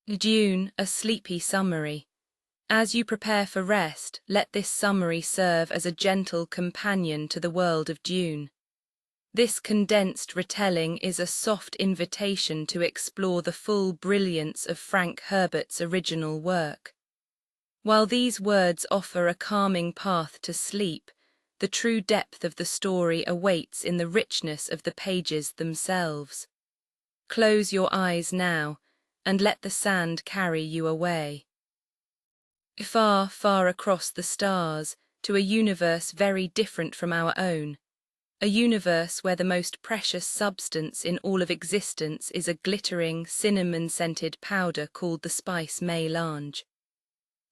Dune, a sleepy summary. As you prepare for rest, let this summary serve as a gentle companion to the world of Dune. This condensed retelling is a soft invitation to explore the full brilliance of Frank Herbert's original work. While these words offer a calming path to sleep, the true depth of the story awaits in the richness of the pages themselves. Close your eyes now, and let the sand carry you away. Far, far across the stars, to a universe very different from our own. A universe where the most precious substance in all of existence is a glittering, cinnamon-scented powder called the spice melange.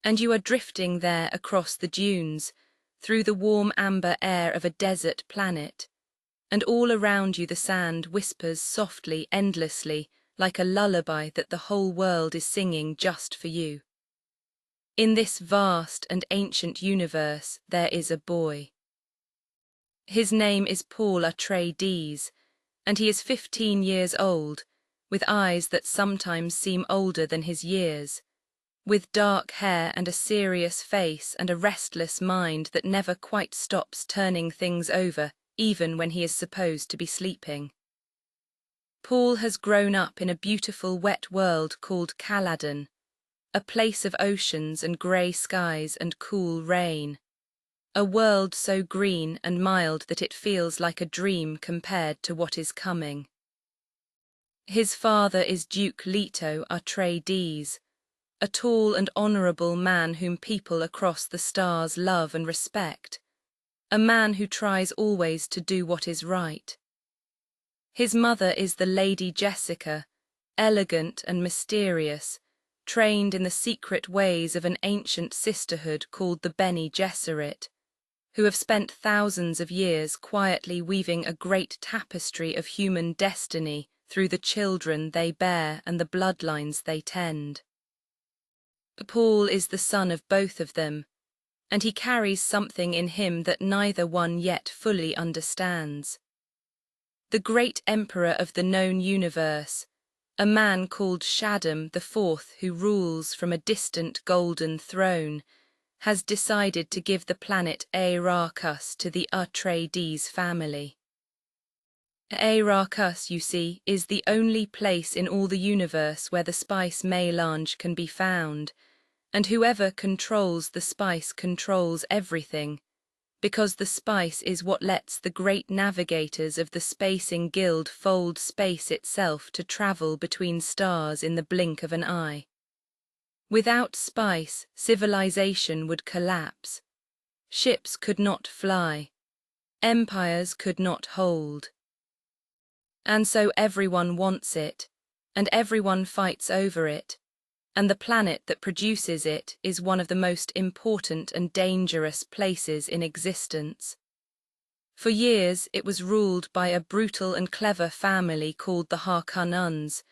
And you are drifting there across the dunes, through the warm amber air of a desert planet. And all around you the sand whispers softly, endlessly, like a lullaby that the whole world is singing just for you. In this vast and ancient universe, there is a boy. His name is Paul Atreides, and he is 15 years old, with eyes that sometimes seem older than his years, with dark hair and a serious face and a restless mind that never quite stops turning things over, even when he is supposed to be sleeping. Paul has grown up in a beautiful wet world called Caladan, a place of oceans and grey skies and cool rain. A world so green and mild that it feels like a dream compared to what is coming. His father is Duke Leto Atreides, a tall and honourable man whom people across the stars love and respect, a man who tries always to do what is right. His mother is the Lady Jessica, elegant and mysterious, trained in the secret ways of an ancient sisterhood called the Bene Gesserit, who have spent thousands of years quietly weaving a great tapestry of human destiny through the children they bear and the bloodlines they tend. Paul is the son of both of them, and he carries something in him that neither one yet fully understands. The great emperor of the known universe, a man called Shaddam IV who rules from a distant golden throne, has decided to give the planet Arrakis to the Atreides family. Arrakis, you see, is the only place in all the universe where the spice melange can be found, and whoever controls the spice controls everything, because the spice is what lets the great navigators of the Spacing Guild fold space itself to travel between stars in the blink of an eye. Without spice, civilization would collapse. Ships could not fly. Empires could not hold. And so everyone wants it, and everyone fights over it, and the planet that produces it is one of the most important and dangerous places in existence. For years it was ruled by a brutal and clever family called the Harkonnens,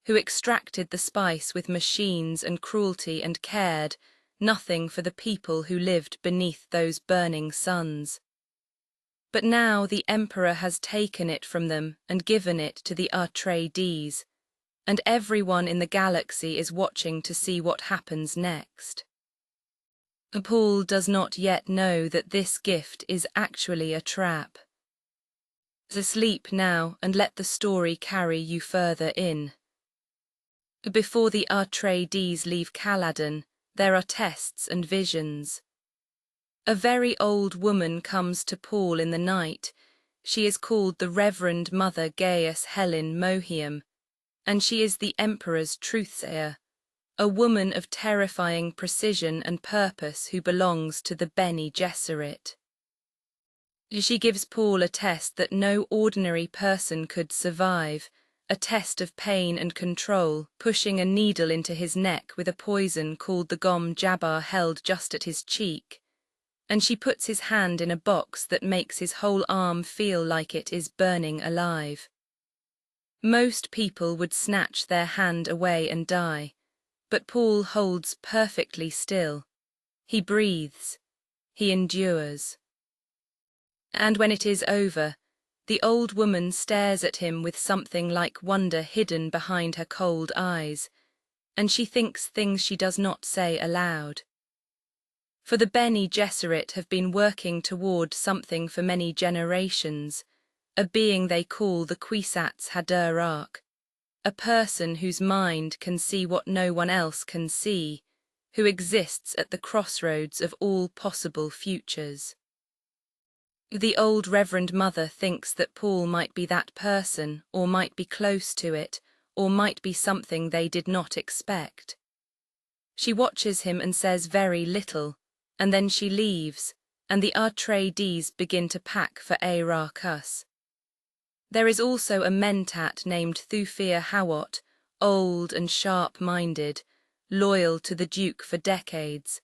who extracted the spice with machines and cruelty and cared nothing for the people who lived beneath those burning suns. But now the Emperor has taken it from them and given it to the Atreides, and everyone in the galaxy is watching to see what happens next. Paul does not yet know that this gift is actually a trap. Sleep now and let the story carry you further in. Before the Atreides leave Caladan, there are tests and visions. A very old woman comes to Paul in the night. She is called the Reverend Mother Gaius Helen Mohiam, and she is the Emperor's truthsayer, a woman of terrifying precision and purpose who belongs to the Bene Gesserit. She gives Paul a test that no ordinary person could survive, a test of pain and control, pushing a needle into his neck with a poison called the gom jabbar held just at his cheek, and she puts his hand in a box that makes his whole arm feel like it is burning alive. Most people would snatch their hand away and die, but Paul holds perfectly still. He breathes. He endures. And when it is over, the old woman stares at him with something like wonder hidden behind her cold eyes, and she thinks things she does not say aloud. For the Bene Gesserit have been working toward something for many generations, a being they call the Kwisatz Haderach, a person whose mind can see what no one else can see, who exists at the crossroads of all possible futures. The old Reverend Mother thinks that Paul might be that person, or might be close to it, or might be something they did not expect. She watches him and says very little, and then she leaves, and the Atreides begin to pack for Arrakis. There is also a mentat named Thufir Hawat, old and sharp-minded, loyal to the Duke for decades,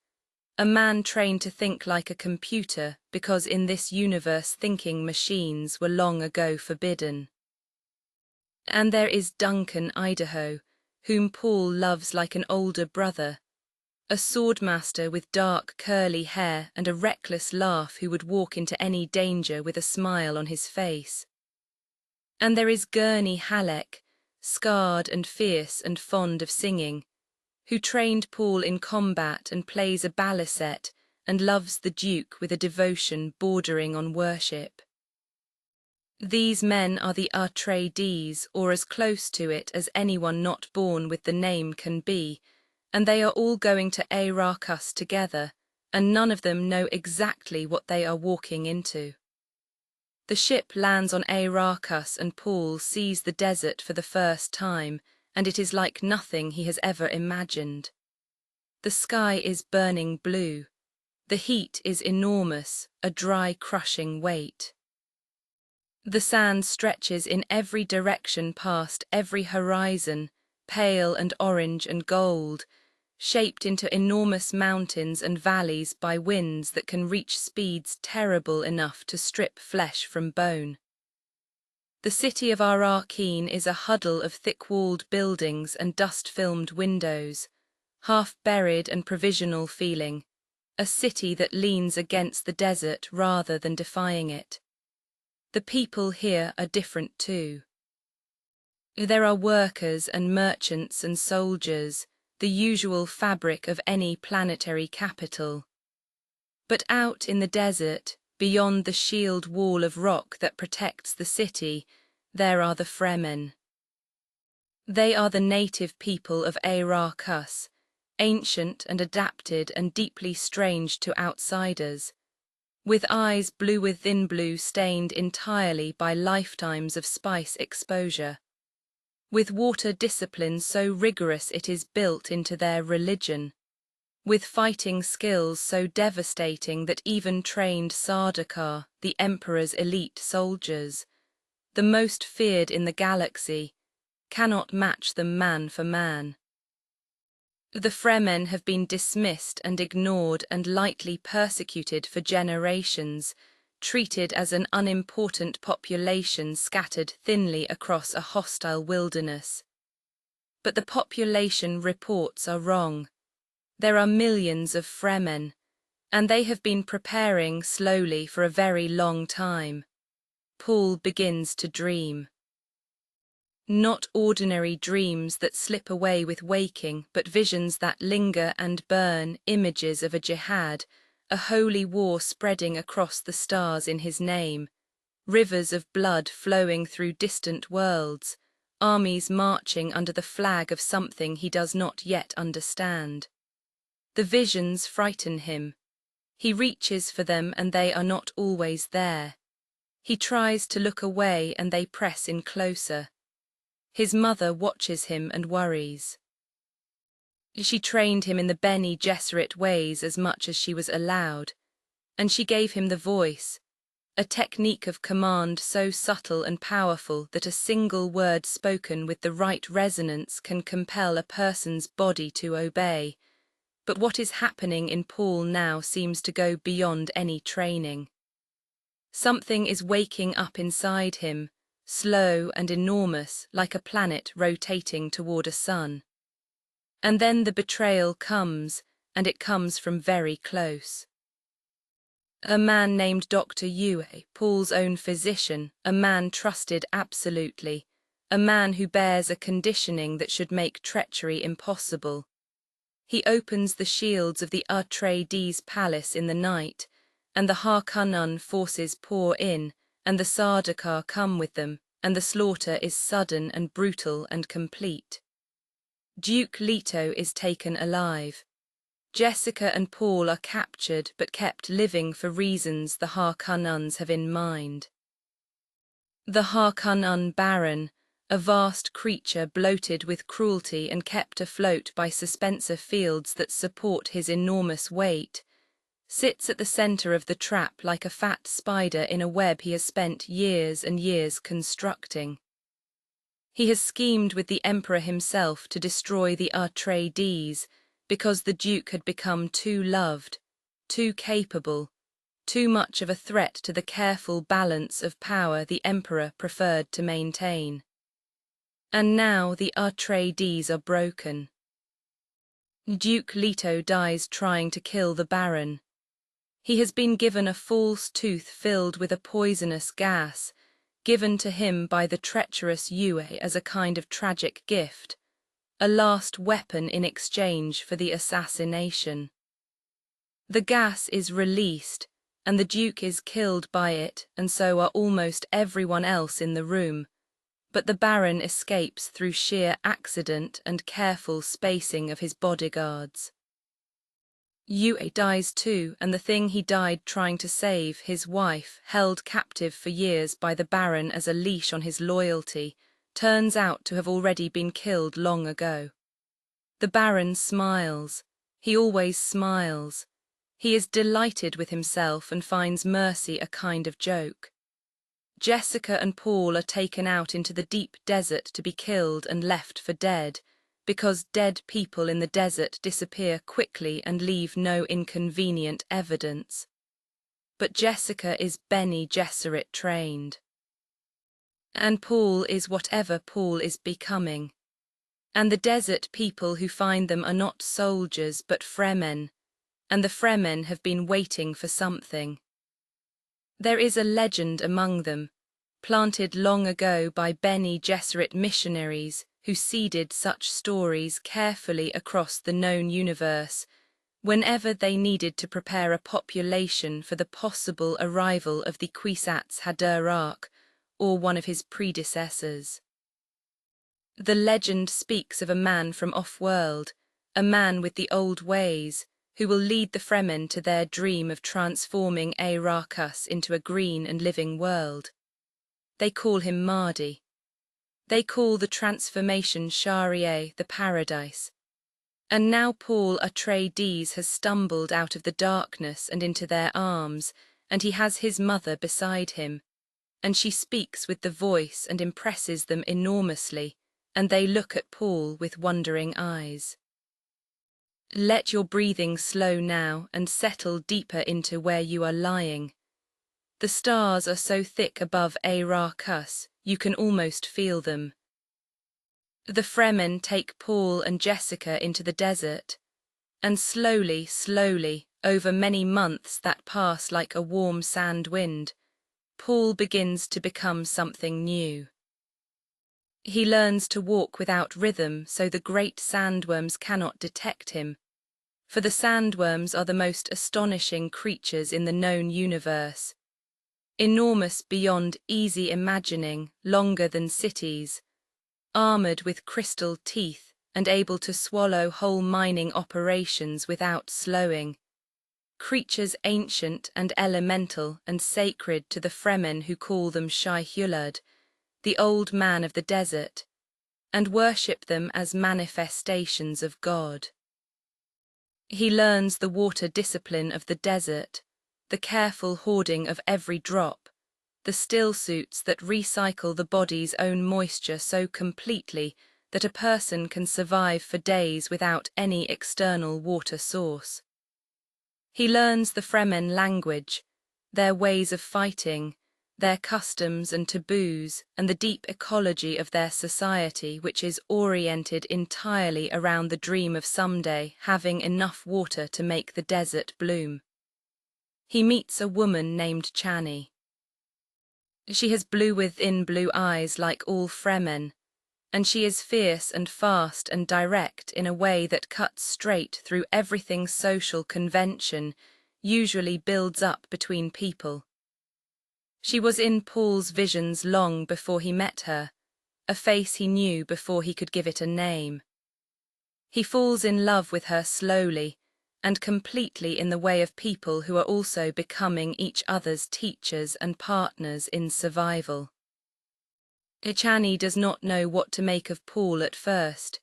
a man trained to think like a computer because in this universe thinking machines were long ago forbidden. And there is Duncan Idaho, whom Paul loves like an older brother, a swordmaster with dark curly hair and a reckless laugh who would walk into any danger with a smile on his face. And there is Gurney Halleck, scarred and fierce and fond of singing, who trained Paul in combat and plays a balisette and loves the Duke with a devotion bordering on worship. These men are the Atreides, or as close to it as anyone not born with the name can be, and they are all going to Arrakis together, and none of them know exactly what they are walking into. The ship lands on Arrakis and Paul sees the desert for the first time, and it is like nothing he has ever imagined. The sky is burning blue. The heat is enormous, a dry, crushing weight. The sand stretches in every direction past every horizon, pale and orange and gold, shaped into enormous mountains and valleys by winds that can reach speeds terrible enough to strip flesh from bone. The city of Arrakis is a huddle of thick-walled buildings and dust-filmed windows, half-buried and provisional feeling, a city that leans against the desert rather than defying it. The people here are different too. There are workers and merchants and soldiers, the usual fabric of any planetary capital. But out in the desert, beyond the shield wall of rock that protects the city, there are the Fremen. They are the native people of Arrakis, ancient and adapted and deeply strange to outsiders, with eyes blue within blue stained entirely by lifetimes of spice exposure, with water discipline so rigorous it is built into their religion, with fighting skills so devastating that even trained Sardaukar, the Emperor's elite soldiers, the most feared in the galaxy, cannot match them man for man. The Fremen have been dismissed and ignored and lightly persecuted for generations, treated as an unimportant population scattered thinly across a hostile wilderness. But the population reports are wrong. There are millions of Fremen, and they have been preparing slowly for a very long time. Paul begins to dream. Not ordinary dreams that slip away with waking, but visions that linger and burn, images of a jihad, a holy war spreading across the stars in his name, rivers of blood flowing through distant worlds, armies marching under the flag of something he does not yet understand. The visions frighten him. He reaches for them and they are not always there. He tries to look away and they press in closer. His mother watches him and worries. She trained him in the Bene Gesserit ways as much as she was allowed, and she gave him the voice, a technique of command so subtle and powerful that a single word spoken with the right resonance can compel a person's body to obey. But what is happening in Paul now seems to go beyond any training. Something is waking up inside him, slow and enormous like a planet rotating toward a sun. And then the betrayal comes, and it comes from very close. A man named Dr. Yue, Paul's own physician, a man trusted absolutely, a man who bears a conditioning that should make treachery impossible. He opens the shields of the Atreides palace in the night, and the Harkonnen forces pour in, and the Sardaukar come with them, and the slaughter is sudden and brutal and complete. Duke Leto is taken alive. Jessica and Paul are captured but kept living for reasons the Harkonnens have in mind. The Harkonnen Baron, a vast creature bloated with cruelty and kept afloat by suspensor fields that support his enormous weight, sits at the center of the trap like a fat spider in a web he has spent years and years constructing. He has schemed with the Emperor himself to destroy the Atreides because the Duke had become too loved, too capable, too much of a threat to the careful balance of power the Emperor preferred to maintain. And now the Atreides are broken. Duke Leto dies trying to kill the Baron. He has been given a false tooth filled with a poisonous gas, given to him by the treacherous Yue as a kind of tragic gift, a last weapon in exchange for the assassination. The gas is released, and the Duke is killed by it, and so are almost everyone else in the room, but the Baron escapes through sheer accident and careful spacing of his bodyguards. Yue dies too, and the thing he died trying to save, his wife, held captive for years by the Baron as a leash on his loyalty, turns out to have already been killed long ago. The Baron smiles. He always smiles. He is delighted with himself and finds mercy a kind of joke. Jessica and Paul are taken out into the deep desert to be killed and left for dead, because dead people in the desert disappear quickly and leave no inconvenient evidence. But Jessica is Bene Gesserit trained. And Paul is whatever Paul is becoming. And the desert people who find them are not soldiers but Fremen, and the Fremen have been waiting for something. There is a legend among them, planted long ago by Bene Gesserit missionaries who seeded such stories carefully across the known universe, whenever they needed to prepare a population for the possible arrival of the Kwisatz Haderach, or one of his predecessors. The legend speaks of a man from off-world, a man with the old ways, who will lead the Fremen to their dream of transforming Arrakis into a green and living world. They call him Mahdi. They call the transformation Sharia, the paradise. And now Paul Atreides has stumbled out of the darkness and into their arms, and he has his mother beside him, and she speaks with the voice and impresses them enormously, and they look at Paul with wondering eyes. Let your breathing slow now and settle deeper into where you are lying. The stars are so thick above Arrakis, you can almost feel them. The Fremen take Paul and Jessica into the desert, and slowly, over many months that pass like a warm sand wind, Paul begins to become something new. He learns to walk without rhythm so the great sandworms cannot detect him, for the sandworms are the most astonishing creatures in the known universe. Enormous beyond easy imagining, longer than cities, armored with crystal teeth and able to swallow whole mining operations without slowing. Creatures ancient and elemental and sacred to the Fremen who call them Shai-Hulud, the old man of the desert, and worship them as manifestations of God. He learns the water discipline of the desert, the careful hoarding of every drop, the still suits that recycle the body's own moisture so completely that a person can survive for days without any external water source. He learns the Fremen language, their ways of fighting, their customs and taboos, and the deep ecology of their society, which is oriented entirely around the dream of someday having enough water to make the desert bloom. He meets a woman named Chani. She has blue within blue eyes like all Fremen, and she is fierce and fast and direct in a way that cuts straight through everything social convention usually builds up between people. She was in Paul's visions long before he met her, a face he knew before he could give it a name. He falls in love with her slowly and completely in the way of people who are also becoming each other's teachers and partners in survival. Ichani does not know what to make of Paul at first.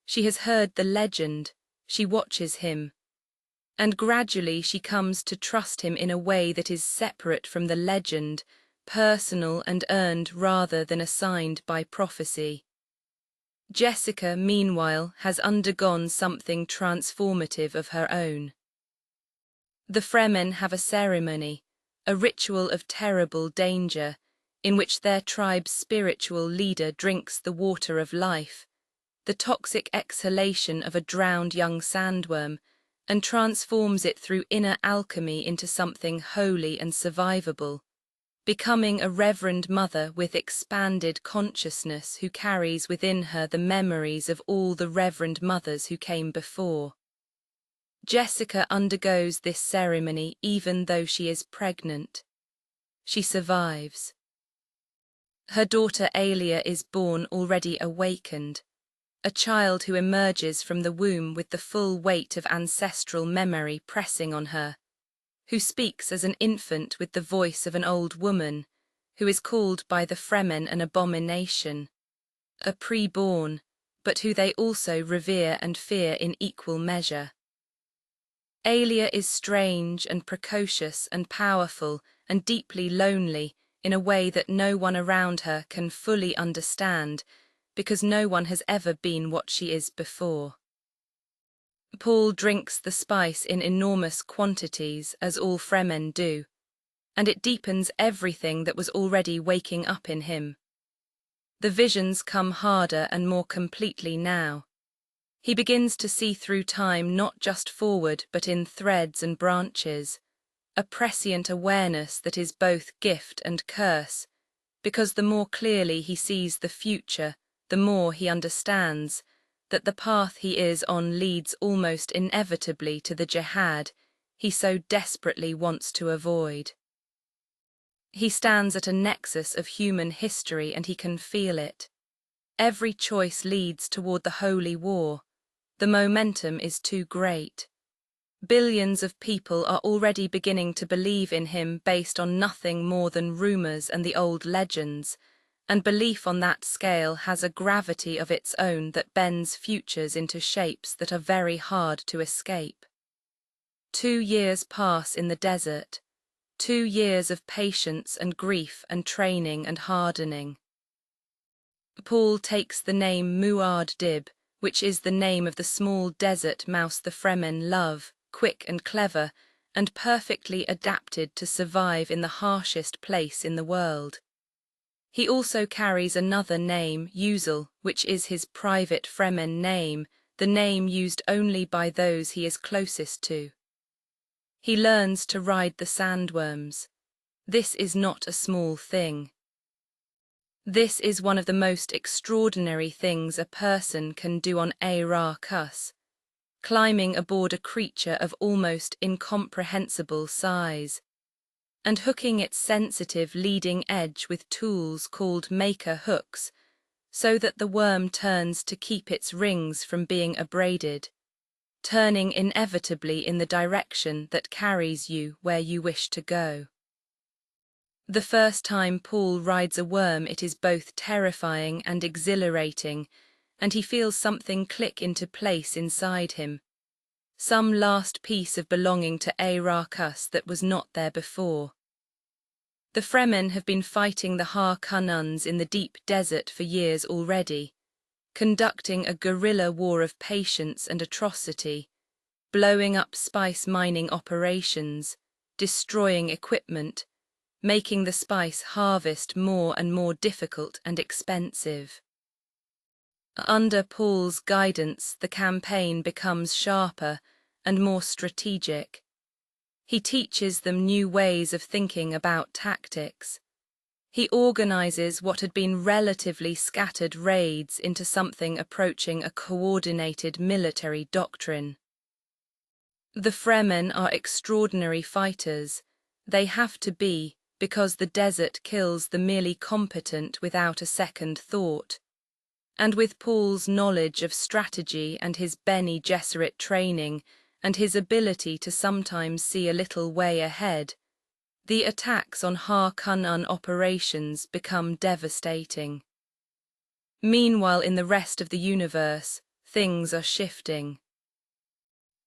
She has heard the legend, she watches him, and gradually she comes to trust him in a way that is separate from the legend, personal and earned rather than assigned by prophecy. Jessica, meanwhile, has undergone something transformative of her own. The Fremen have a ceremony, a ritual of terrible danger, in which their tribe's spiritual leader drinks the water of life, the toxic exhalation of a drowned young sandworm, and transforms it through inner alchemy into something holy and survivable, becoming a reverend mother with expanded consciousness who carries within her the memories of all the reverend mothers who came before. Jessica undergoes this ceremony even though she is pregnant. She survives. Her daughter Aelia is born already awakened, a child who emerges from the womb with the full weight of ancestral memory pressing on her, who speaks as an infant with the voice of an old woman, who is called by the Fremen an abomination, a pre-born, but who they also revere and fear in equal measure. Aelia is strange and precocious and powerful and deeply lonely in a way that no one around her can fully understand, because no one has ever been what she is before. Paul drinks the spice in enormous quantities, as all Fremen do, and it deepens everything that was already waking up in him. The visions come harder and more completely now. He begins to see through time not just forward but in threads and branches, a prescient awareness that is both gift and curse, because the more clearly he sees the future, the more he understands that the path he is on leads almost inevitably to the jihad he so desperately wants to avoid. He stands at a nexus of human history and he can feel it. Every choice leads toward the holy war. The momentum is too great. Billions of people are already beginning to believe in him based on nothing more than rumors and the old legends, and belief on that scale has a gravity of its own that bends futures into shapes that are very hard to escape. 2 years pass in the desert, 2 years of patience and grief and training and hardening. Paul takes the name Muad'Dib, which is the name of the small desert mouse the Fremen love, quick and clever, and perfectly adapted to survive in the harshest place in the world. He also carries another name, Uzel, which is his private Fremen name, the name used only by those he is closest to. He learns to ride the sandworms. This is not a small thing. This is one of the most extraordinary things a person can do on Arrakis, climbing aboard a creature of almost incomprehensible size, and hooking its sensitive leading edge with tools called maker hooks, so that the worm turns to keep its rings from being abraded, turning inevitably in the direction that carries you where you wish to go. The first time Paul rides a worm, it is both terrifying and exhilarating, and he feels something click into place inside him, some last piece of belonging to Arrakis that was not there before. The Fremen have been fighting the Harkonnens in the deep desert for years already, conducting a guerrilla war of patience and atrocity, blowing up spice mining operations, destroying equipment, making the spice harvest more and more difficult and expensive. Under Paul's guidance, the campaign becomes sharper and more strategic. He teaches them new ways of thinking about tactics. He organizes what had been relatively scattered raids into something approaching a coordinated military doctrine. The Fremen are extraordinary fighters. They have to be, because the desert kills the merely competent without a second thought. And with Paul's knowledge of strategy and his Bene Gesserit training and his ability to sometimes see a little way ahead, the attacks on Harkonnen operations become devastating. Meanwhile, in the rest of the universe, things are shifting.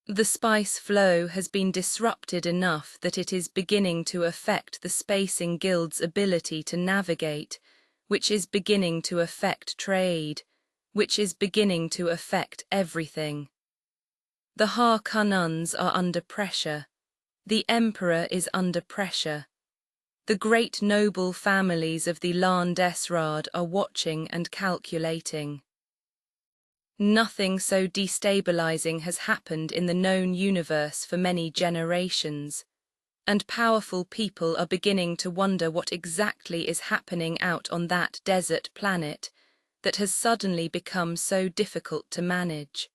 The spice flow has been disrupted enough that it is beginning to affect the Spacing Guild's ability to navigate, which is beginning to affect trade, which is beginning to affect everything. The Harkonnens are under pressure. The Emperor is under pressure. The great noble families of the Landesrad are watching and calculating. Nothing so destabilizing has happened in the known universe for many generations, and powerful people are beginning to wonder what exactly is happening out on that desert planet that has suddenly become so difficult to manage.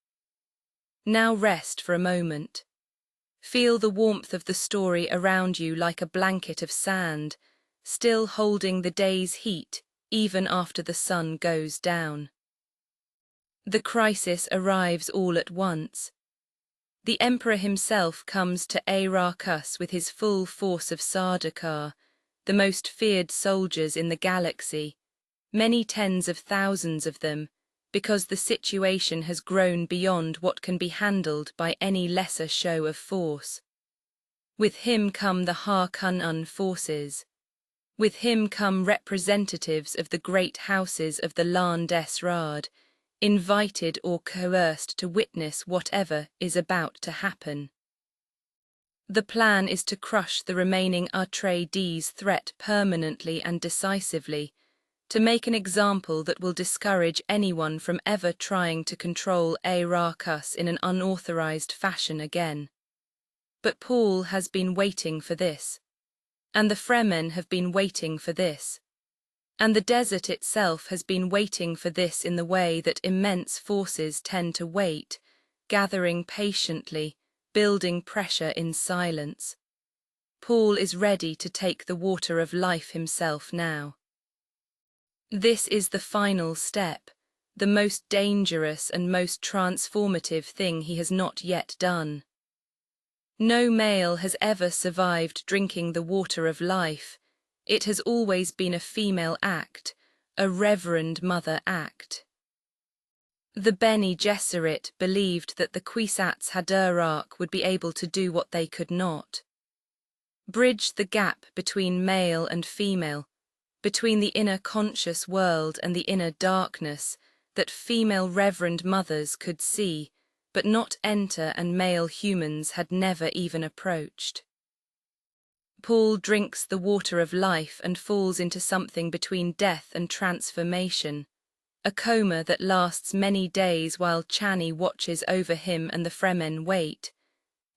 Now rest for a moment. Feel the warmth of the story around you like a blanket of sand, still holding the day's heat even after the sun goes down. The crisis arrives all at once. The Emperor himself comes to Arrakis with his full force of Sardaukar, the most feared soldiers in the galaxy, many tens of thousands of them, because the situation has grown beyond what can be handled by any lesser show of force. With him come the Harkonnen forces. With him come representatives of the great houses of the Landesrad, invited or coerced to witness whatever is about to happen. The plan is to crush the remaining Atreides threat permanently and decisively, to make an example that will discourage anyone from ever trying to control Arrakis in an unauthorized fashion again. But Paul has been waiting for this, and the Fremen have been waiting for this. And the desert itself has been waiting for this in the way that immense forces tend to wait, gathering patiently, building pressure in silence. Paul is ready to take the water of life himself now. This is the final step, the most dangerous and most transformative thing he has not yet done. No male has ever survived drinking the water of life. It has always been a female act, a Reverend Mother act. The Bene Gesserit believed that the Kwisatz Haderach would be able to do what they could not. Bridge the gap between male and female, between the inner conscious world and the inner darkness that female Reverend Mothers could see, but not enter, and male humans had never even approached. Paul drinks the water of life and falls into something between death and transformation, a coma that lasts many days while Chani watches over him and the Fremen wait,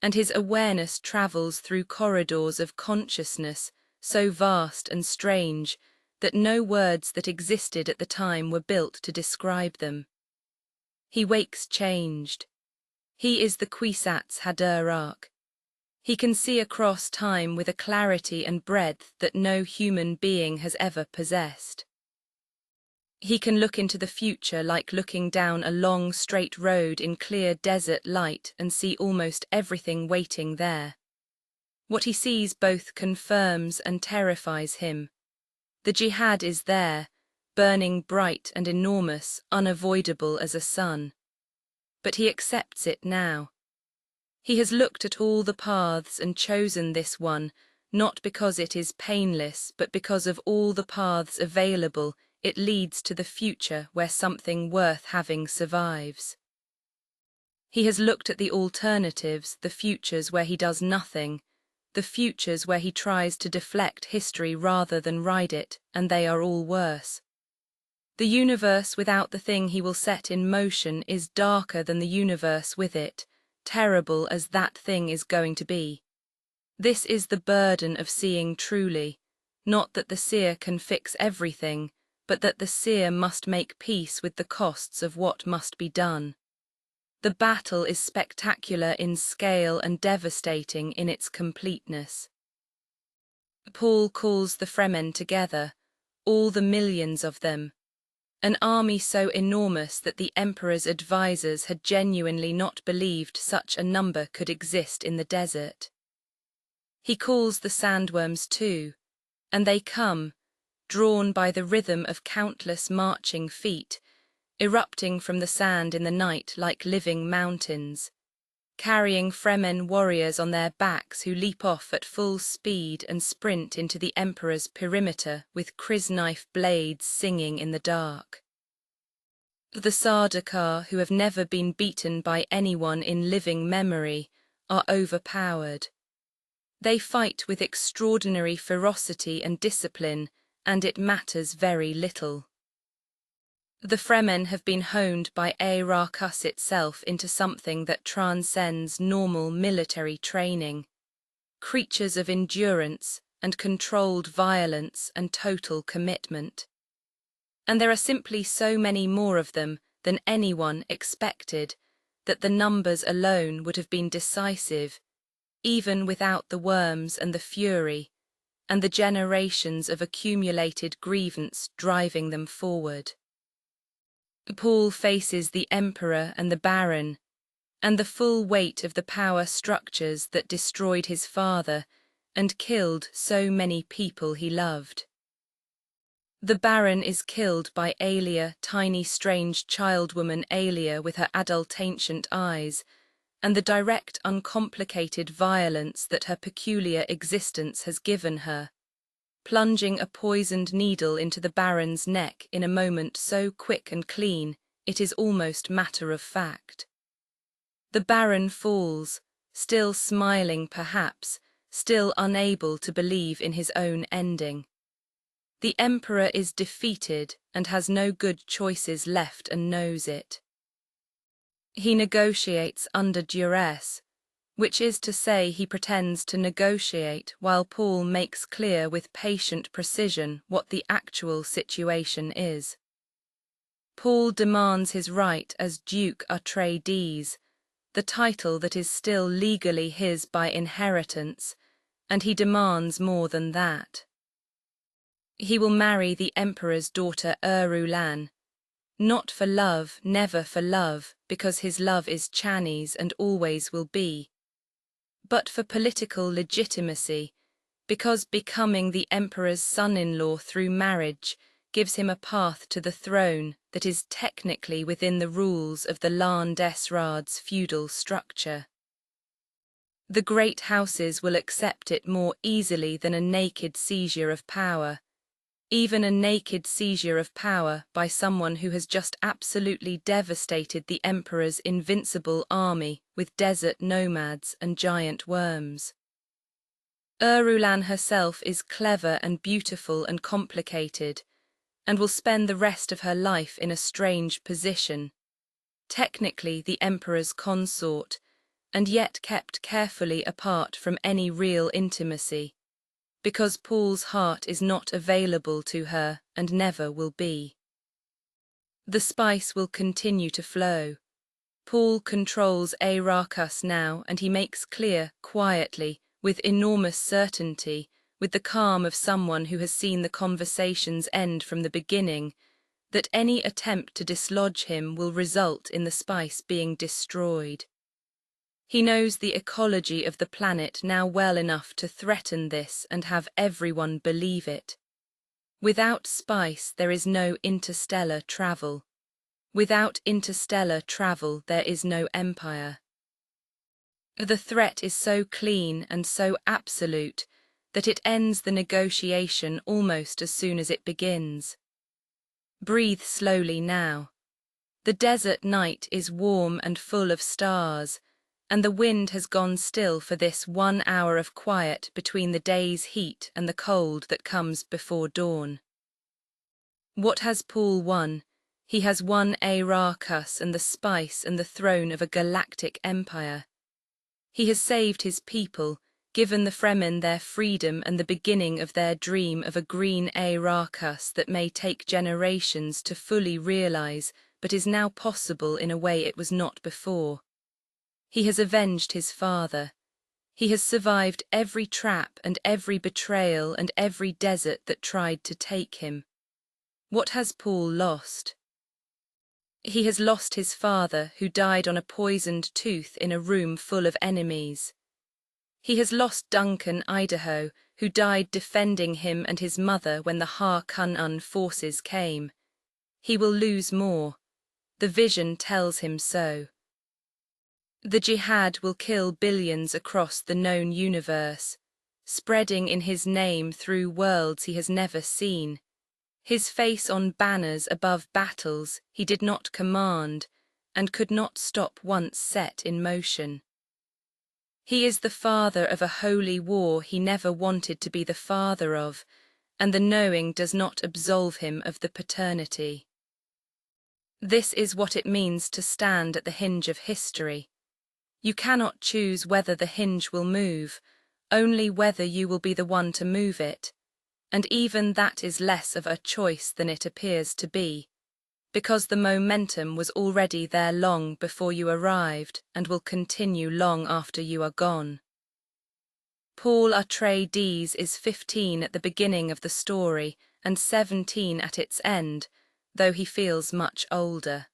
and his awareness travels through corridors of consciousness so vast and strange that no words that existed at the time were built to describe them. He wakes changed. He is the Kwisatz Haderach. He can see across time with a clarity and breadth that no human being has ever possessed. He can look into the future like looking down a long straight road in clear desert light and see almost everything waiting there. What he sees both confirms and terrifies him. The jihad is there, burning bright and enormous, unavoidable as a sun. But he accepts it now. He has looked at all the paths and chosen this one, not because it is painless, but because of all the paths available, it leads to the future where something worth having survives. He has looked at the alternatives, the futures where he does nothing, the futures where he tries to deflect history rather than ride it, and they are all worse. The universe without the thing he will set in motion is darker than the universe with it, terrible as that thing is going to be. This is the burden of seeing truly, Not that the seer can fix everything, but that the seer must make peace with the costs of what must be done. The battle is spectacular in scale and devastating in its completeness. Paul calls the Fremen together, all the millions of them, an army so enormous that the emperor's advisers had genuinely not believed such a number could exist in the desert. He calls the sandworms too, and they come, drawn by the rhythm of countless marching feet, erupting from the sand in the night like living mountains, carrying Fremen warriors on their backs who leap off at full speed and sprint into the emperor's perimeter with crysknife blades singing in the dark. The Sardaukar, who have never been beaten by anyone in living memory, are overpowered. They fight with extraordinary ferocity and discipline, and it matters very little. The Fremen have been honed by Arrakis itself into something that transcends normal military training, creatures of endurance and controlled violence and total commitment. And there are simply so many more of them than anyone expected that the numbers alone would have been decisive, even without the worms and the fury, and the generations of accumulated grievance driving them forward. Paul faces the Emperor and the Baron, and the full weight of the power structures that destroyed his father and killed so many people he loved. The Baron is killed by Aelia, tiny strange childwoman Aelia with her adult ancient eyes, and the direct uncomplicated violence that her peculiar existence has given her, plunging a poisoned needle into the Baron's neck in a moment so quick and clean it is almost matter of fact. The Baron falls, still smiling perhaps, still unable to believe in his own ending. The Emperor is defeated and has no good choices left and knows it. He negotiates under duress, which is to say he pretends to negotiate while Paul makes clear with patient precision what the actual situation is. Paul demands his right as Duke Atreides, the title that is still legally his by inheritance, and he demands more than that. He will marry the Emperor's daughter Irulan, not for love, never for love, because his love is Chani's and always will be, but for political legitimacy, because becoming the Emperor's son-in-law through marriage gives him a path to the throne that is technically within the rules of the Lan Desrad's feudal structure. The great houses will accept it more easily than a naked seizure of power, even a naked seizure of power by someone who has just absolutely devastated the Emperor's invincible army with desert nomads and giant worms. Irulan herself is clever and beautiful and complicated, and will spend the rest of her life in a strange position, technically the Emperor's consort, and yet kept carefully apart from any real intimacy, because Paul's heart is not available to her and never will be. The spice will continue to flow. Paul controls Arrakis now, and he makes clear, quietly, with enormous certainty, with the calm of someone who has seen the conversation's end from the beginning, that any attempt to dislodge him will result in the spice being destroyed. He knows the ecology of the planet now well enough to threaten this and have everyone believe it. Without spice there is no interstellar travel. Without interstellar travel there is no empire. The threat is so clean and so absolute that it ends the negotiation almost as soon as it begins. Breathe slowly now. The desert night is warm and full of stars, and the wind has gone still for this 1 hour of quiet between the day's heat and the cold that comes before dawn. What has Paul won? He has won Arrakis and the spice and the throne of a galactic empire. He has saved his people, given the Fremen their freedom and the beginning of their dream of a green Arrakis that may take generations to fully realize, but is now possible in a way it was not before. He has avenged his father. He has survived every trap and every betrayal and every desert that tried to take him. What has Paul lost? He has lost his father, who died on a poisoned tooth in a room full of enemies. He has lost Duncan, Idaho, who died defending him and his mother when the Harkonnen forces came. He will lose more. The vision tells him so. The jihad will kill billions across the known universe, spreading in his name through worlds he has never seen. His face on banners above battles he did not command and could not stop once set in motion. He is the father of a holy war he never wanted to be the father of, and the knowing does not absolve him of the paternity. This is what it means to stand at the hinge of history. You cannot choose whether the hinge will move, only whether you will be the one to move it, and even that is less of a choice than it appears to be, because the momentum was already there long before you arrived and will continue long after you are gone. Paul Atreides is 15 at the beginning of the story and 17 at its end, though he feels much older.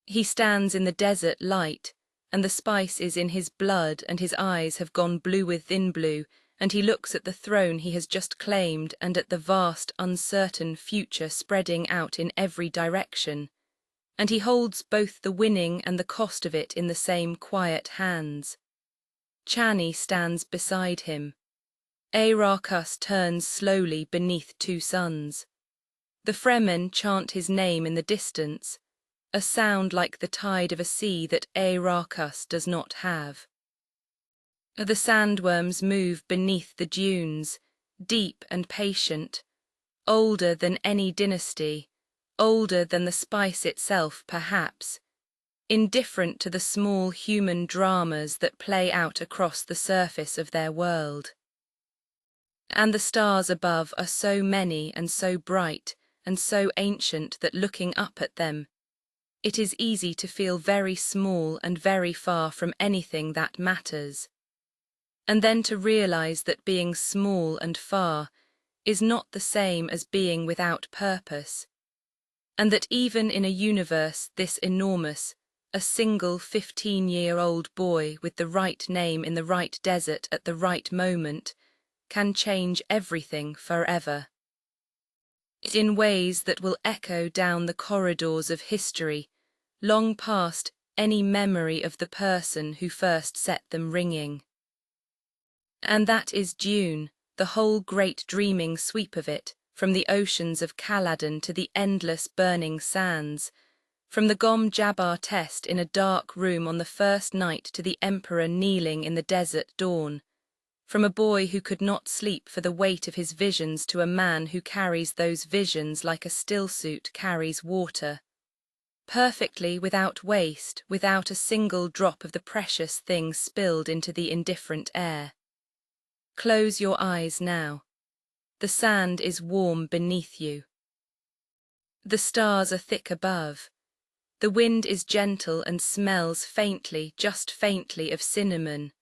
He stands in the desert light, and the spice is in his blood, and his eyes have gone blue within blue, and he looks at the throne he has just claimed and at the vast, uncertain future spreading out in every direction, and he holds both the winning and the cost of it in the same quiet hands. Chani stands beside him. Arrakis turns slowly beneath two suns. The Fremen chant his name in the distance, a sound like the tide of a sea that Arrakis does not have. The sandworms move beneath the dunes, deep and patient, older than any dynasty, older than the spice itself perhaps, indifferent to the small human dramas that play out across the surface of their world. And the stars above are so many and so bright and so ancient that looking up at them, it is easy to feel very small and very far from anything that matters. And then to realize that being small and far is not the same as being without purpose, and that even in a universe this enormous, a single 15-year-old boy with the right name in the right desert at the right moment can change everything forever. In ways that will echo down the corridors of history, long past any memory of the person who first set them ringing. And that is Dune, the whole great dreaming sweep of it, from the oceans of Caladan to the endless burning sands, from the Gom Jabbar test in a dark room on the first night to the Emperor kneeling in the desert dawn, from a boy who could not sleep for the weight of his visions to a man who carries those visions like a stillsuit carries water, perfectly without waste, without a single drop of the precious thing spilled into the indifferent air. Close your eyes now. The sand is warm beneath you. The stars are thick above. The wind is gentle and smells faintly, just faintly, of cinnamon.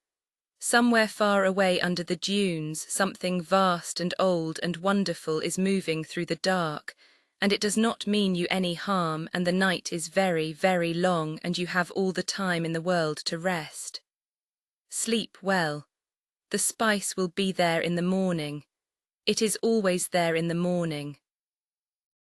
Somewhere far away under the dunes, something vast and old and wonderful is moving through the dark, and it does not mean you any harm, and the night is very, very long, and you have all the time in the world to rest. Sleep well. The spice will be there in the morning. It is always there in the morning.